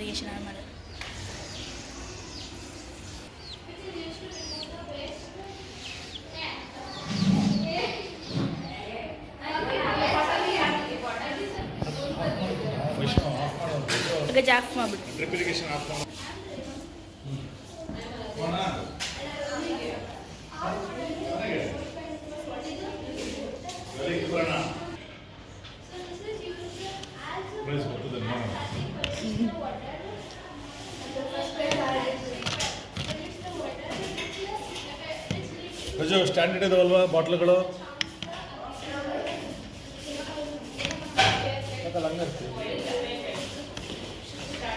Application on ಮಾಡೋದು. Luggage of ಮಾಡಿಬಿಟ್ಟು ಡ್ರಿಪ್ಲಿಕೇಶನ್ of ಮಾಡಿ ರಜು ಸ್ಟ್ಯಾಂಡರ್ಡ್ ಇದಾವಲ್ವಾ ಬಾಟ್ಲುಗಳು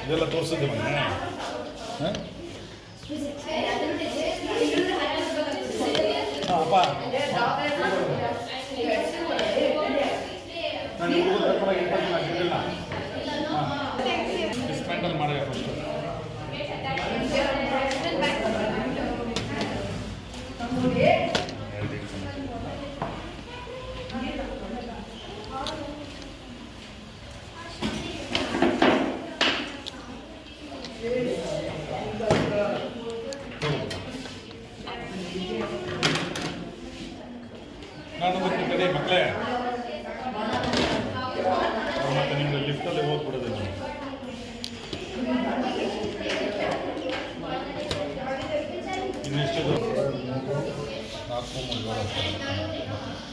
ಇದೆಲ್ಲ ತೋರಿಸಿದ್ದೆ ಮೊನ್ನೆ. ಹಾಂ ಅಪ್ಪ ನಾನು ಡಿಸ್ಮ್ಯಾಂಟಲ್ ಮಾಡಿ ಫಸ್ಟ್ ನಾನು ಕಡೆ ಮಕ್ಕಳೇ ಮತ್ತೆ ನಿಮ್ದು ಲಿಫ್ಟಲ್ಲಿ ಹೋಗ್ಬಿಡೋದು ಇನ್ನೆಷ್ಟು 4 3